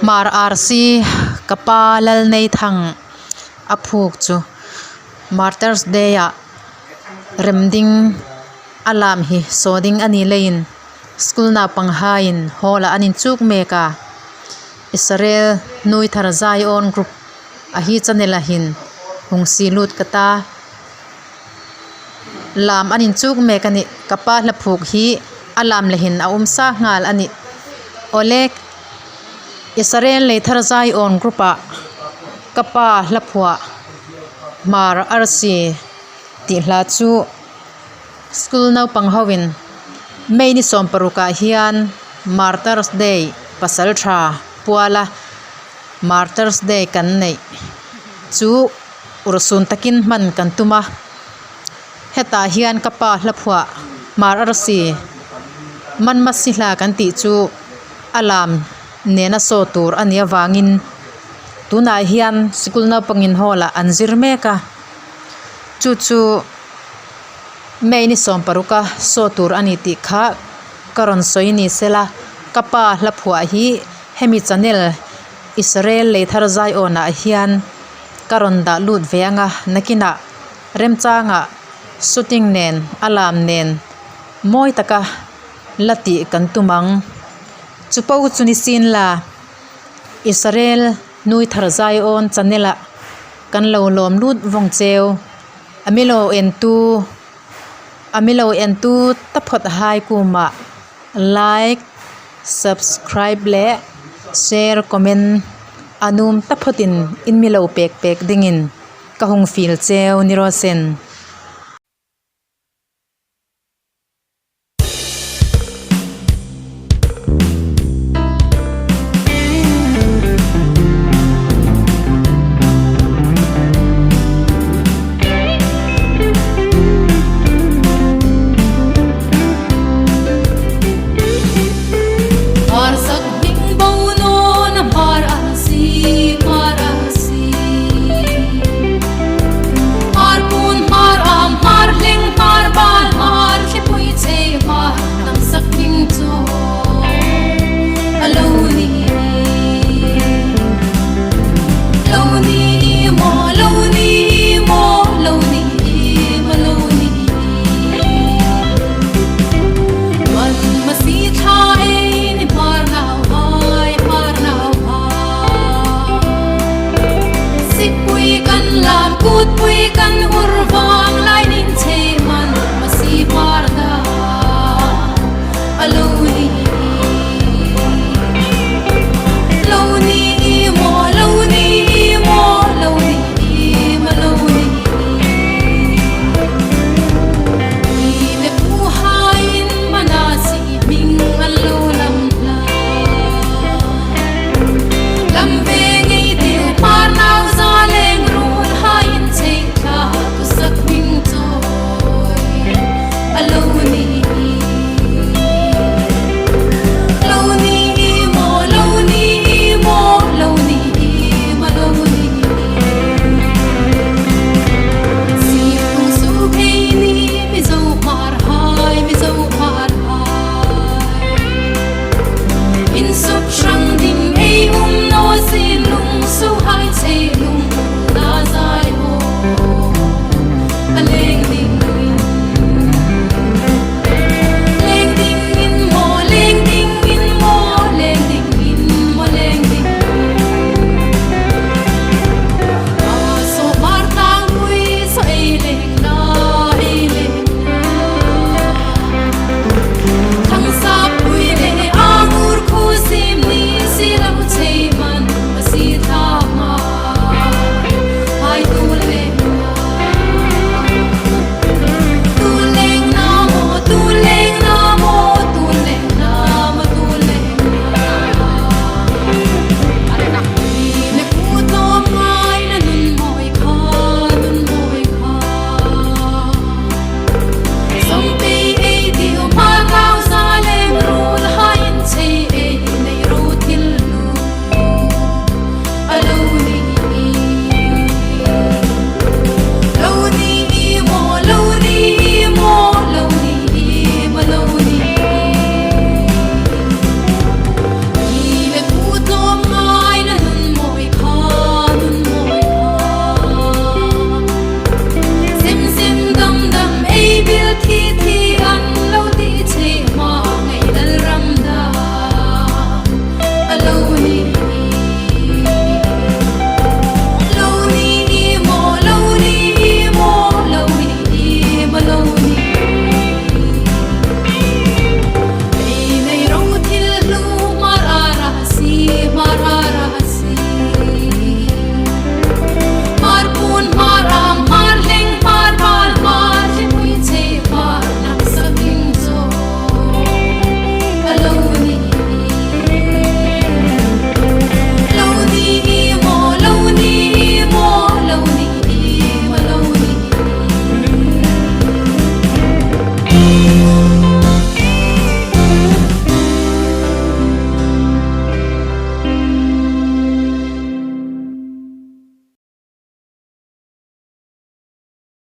mar arsi kapalal nei thang aphuk chu Martyrs Day a remding alam hi soding ani lein school na panghain hola anin chuk meka Israel nui thar Zion group a hi chanela hin hungsi lut kata lam anin chuk mekani kapa la phuk hi alam lehin a umsa ngal ani olek Israel le thar Zion group a kapa la phua mar arsi ti hla chu school no panghawin mei ni som paruka hian Martyrs Day pasal tha puala Martyrs Day kan nei chu ursun takin man kan tuma heta hian kapa hlaphuwa mar arsi man masihla kan ti chu alam nena so tur ania wangin tuna hian sikul na pangin hola anzir meka chu chu mei ni som paruka so tur ani ti kha karon soini sela kapa hlaphuwa hi hemi channel Israel le thar Zion a hian karon da lut veanga nakina remchanga shooting nen alam nen moi taka lati kan tumang chupau chuni sin la Israel nui thar Zion channela kan lo lom lut vong cheu amilo entu taphot hai kuma like subscribe le share comment anum taphotin inmilo pek pek dingin kahung feel cheu nirosen Lam